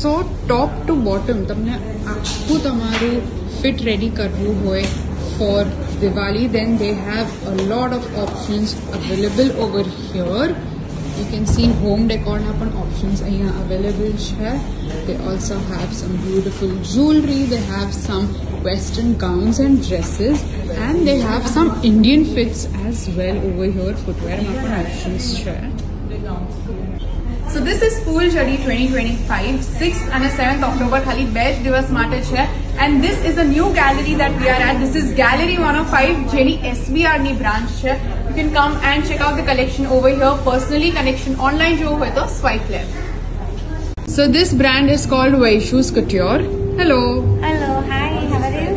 So top to bottom તમને આખું તમારું fit ready કરવું હોય for Diwali, then they have a lot of options available over here. You can see home decor na pan options available here. They also have some beautiful jewelry. They have some western gowns and dresses, and they have some Indian fits as well over here. Footwear na pan options here. So this is Phool Jhadi 2025, 6th and 7th October. Khali best divas માટે છે. And this is a new gallery that we are at. This is Gallery 105, જેની SBR ની branch છે. You can come and check out the collection over here. Personally, connection online જોવું હોય તો swipe left. So this brand is called Vaishu's Couture. Hello. Hello, hi, how are you?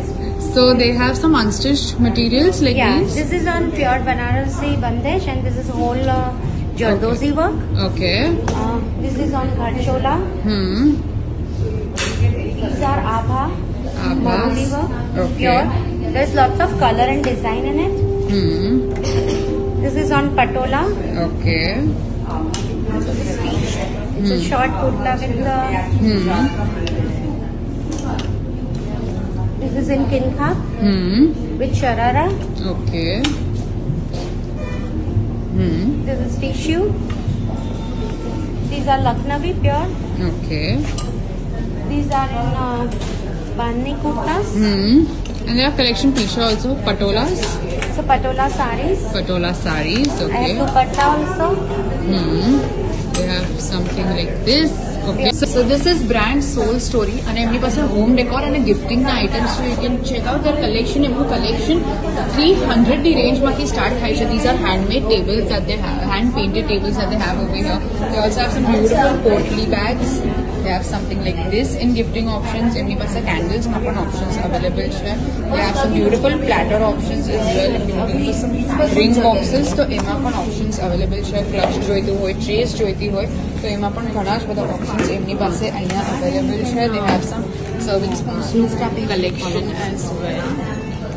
So they have some unstitched materials like these. This is on pure Banarasi Bandesh, and this is whole Jardozi work. Okay. This is on Gharchola. These are Abha. Mahuli work. Okay. Pure. There's lots of color and design in it. This is on Patola. Okay. It's a short kurta with the. This is in Kinka with Sharara. Okay. This is tissue. These are Lucknowi pure. Okay. These are in Bandi kurtas. And they have collection picture also, patolas. So Patola saris. Patola saris, I okay. have dupatta also. They have something like this. Okay. So this is brand Soul Story, and एमनी pass home decor and gifting items. So you can check out their collection. एमનું collection 300 the range માંથી start થાય છે. These are handmade tables that they have, hand painted tables that they have over here. They also have some beautiful portly bags. They have something like this in gifting options. એમની પાસે candles માં પણ options available છે. They have some beautiful platter options as well. If you're looking for some ring boxes, તો એમાં પણ options available છે. Clutch જોઈતું હોય, trays જોઈતી હોય, તો એમાં પણ ઘણા જ બધા options એમની પાસે અહીંયા available છે. They have some serving spoons collection as well.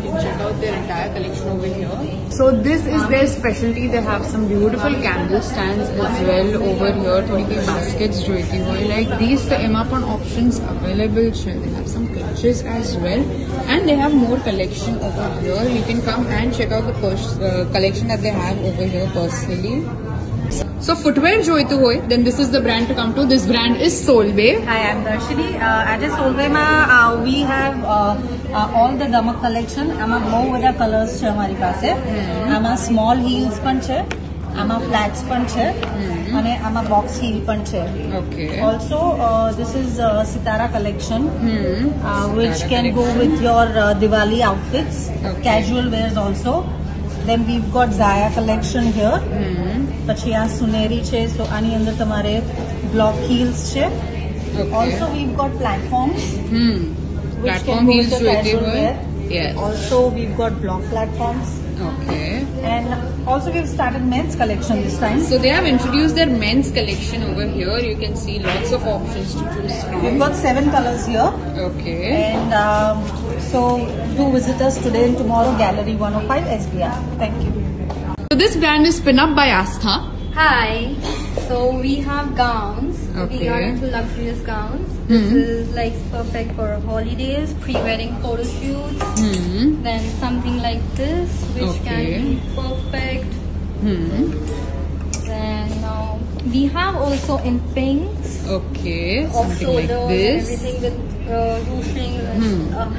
You can check out their entire collection over here. So this is their specialty. They have some beautiful candle stands as well over here. थोड़ी कई baskets જોઈતી હોય like these. So એમાં પણ options available છે. They have some clutches as well, and they have more collection over here. You can come and check out the collection that they have over here personally. So footwear જોઈતું હોય, then this is the brand to come to. This brand is Solvay. Hi, I'm Darshini. At Solvay we have all the Damak collection. આમાં બહુ બધા colours છે અમારી પાસે. આમાં small heels પણ છે, આમાં flats પણ છે, અને આમાં box heel પણ છે. Okay. Also, this is Sitara collection, which can go with your Diwali outfits, casual wears also. Then we've got Zaya collection here. પછી આ સુનેરી છે, so આની અંદર તમારે block heels છે. Also we've got platforms, which Platform can go heels with the જોઈતી casual હોય. wear. Yes. Also we've got block platforms, Okay. and also we've started men's collection this time. So they have introduced their men's collection over here. You can see lots of options to choose from. We've got 7 colors here, Okay. and so do visit us today and tomorrow, Gallery 105 SBR. Thank you. So this brand is Pin Up by Astha. Hi. So we have gowns. Okay. We are into luxurious gowns. This is like perfect for holidays, pre-wedding photo shoots. Then something like this, which can be perfect. Then we have also in pinks. Okay. Off Something like shoulder, this. everything with ruching,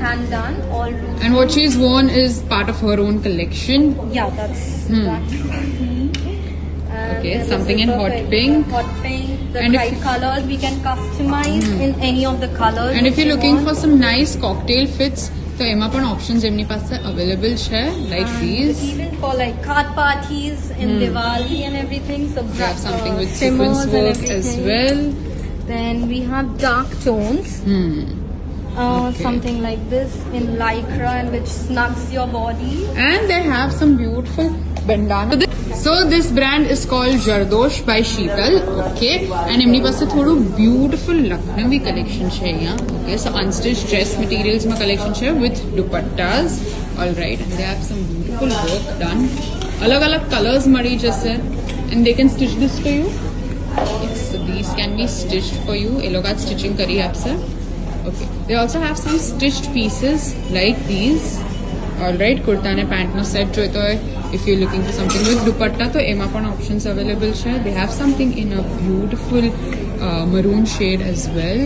hand done, all ruching. And what she's worn is part of her own collection. Yeah, that's that. Okay, And something this in is hot perfect. pink. Hot pink. The And if bright colors we can customize in any of the colors. And if you're looking for some nice cocktail fits, so એમાં પણ options એમની પાસે available છે like these. Even for like card parties in Diwali and everything. So We have something with trimmers sequence and work as everything. well. Then we have dark tones. Something like this in lycra, and which snugs your body. And they have some beautiful bandana. So this brand is called Jardosh by Sheetal. Okay. And એમની પાસે થોડું beautiful Lucknowi collection છે અહીંયા. Okay. So unstitched dress materials માં collection છે with dupattas. Alright. And they have some beautiful work done. अलग अलग colors મળી જશે. And they can stitch this for you. Yes. So these this can be stitched for you. ये लोग आज stitching करी है आपसे. Okay. They also have some stitched pieces like these. Alright, kurta ne pant no set jo to if you're looking for something with dupatta to ema पण options available છે. They have something in a beautiful maroon shade as well.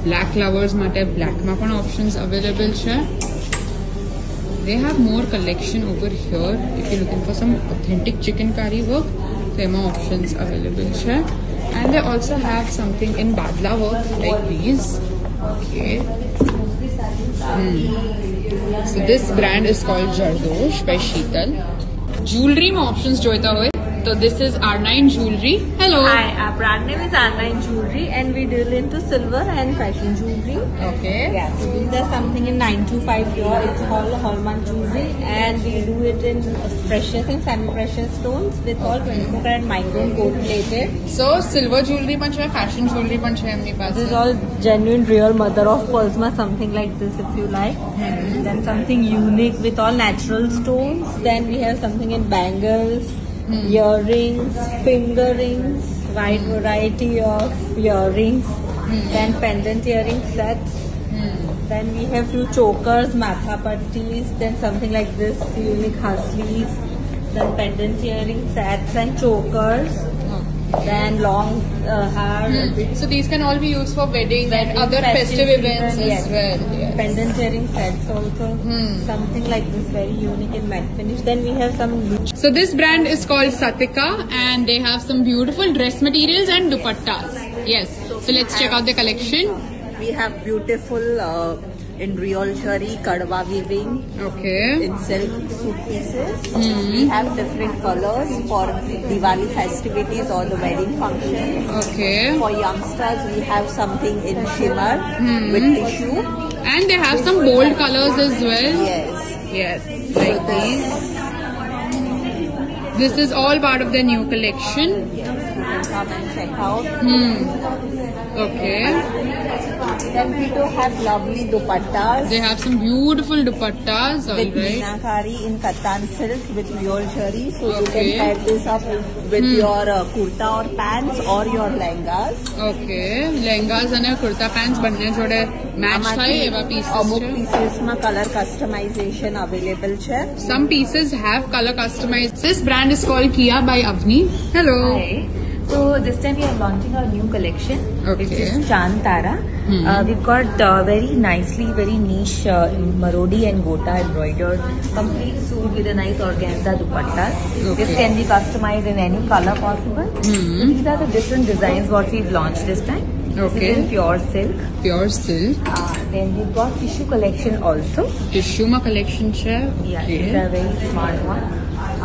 Black lovers માટે black માં પણ options available છે. They have more collection over here if you're looking for some authentic chikankari work. So ema options available છે. And they also have something in badla work like these. Okay. So this brand is called Jardosh by Sheetal. Jewelry में options Joita होए तो this is R9 Jewelry. Hello. Hi, our brand name is R9 Jewelry and we deal into silver and fashion jewelry. Okay. Yeah, so there's something in 925 here. It's called Hallmark Jewelry and we do it in precious and semi-precious stones with all 24 karat micron gold plated. So silver jewelry पण છે, fashion jewelry पण છે એમની પાસે. This is all genuine real mother of pearls, something like this if you like. Then something unique with all natural stones. Then we have something in bangles. Earrings, finger rings, wide variety of earrings, then pendant earring sets. Then we have few chokers, matha pattis, then something like this, unique haslis, then pendant earring sets and chokers, then long hair. So these can all be used for wedding and other festive events as well. Yes. Pendant earring sets also, something like this, very unique in matte finish. Then we have some. So this brand is called Satika and they have some beautiful dress materials and dupattas. Yes. So let's check out the collection. We have beautiful in real cherry kadwa weaving. Okay. In silk suit pieces. We have different colors for Diwali festivities or the wedding function. Okay. For youngsters, we have something in shimmer with tissue. And they have some bold colors as well. Yes. Yes. Like these. This is all part of the new collection. Yes. You can come and check out. Okay. Then we do have lovely dupattas. They have some beautiful dupattas. With Alright. meenakari in kattan silk with real cherry. So you Okay. can pair this up with your kurta or pants or your lehengas. Okay. Lehengas અને kurta pants બંને જોડે match થાય એવા pieces અમુક છે. pieces માં color customization available છે. Some pieces have color customized. This brand is called Kia by Avni. Hello. Hi. So this time we are launching our new collection, which Okay. is Chantara. We've got very nicely, very niche Marodi and Gota embroidered complete suit with a nice organza dupattas. This Okay. can be customized in any color possible. So these are the different designs what we've launched this time. This Okay. is in pure silk. Pure silk. Then we've got tissue collection also. Tissue માં collection છે. Yeah, Okay. these are very smart ones.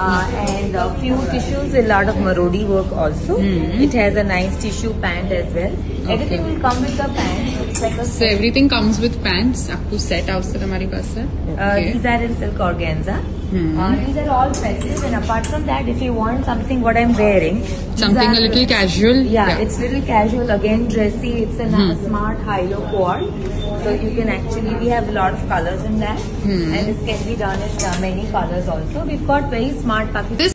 And a few tissues, a lot of Marodi work also. It has a nice tissue pant as well. Everything will come with the pant. It's like a So everything comes with pants. આખું set આવશે તમારી પાસે. Okay. these are in silk organza. These are all festive, and apart from that, if you want something what I'm wearing, these Something are- a little casual. Yeah, it's little casual, again dressy. It's a smart high-low cord. So you can actually, we have a lot of colors in that. And this can be done in many colors also. We've got very smart pockets. This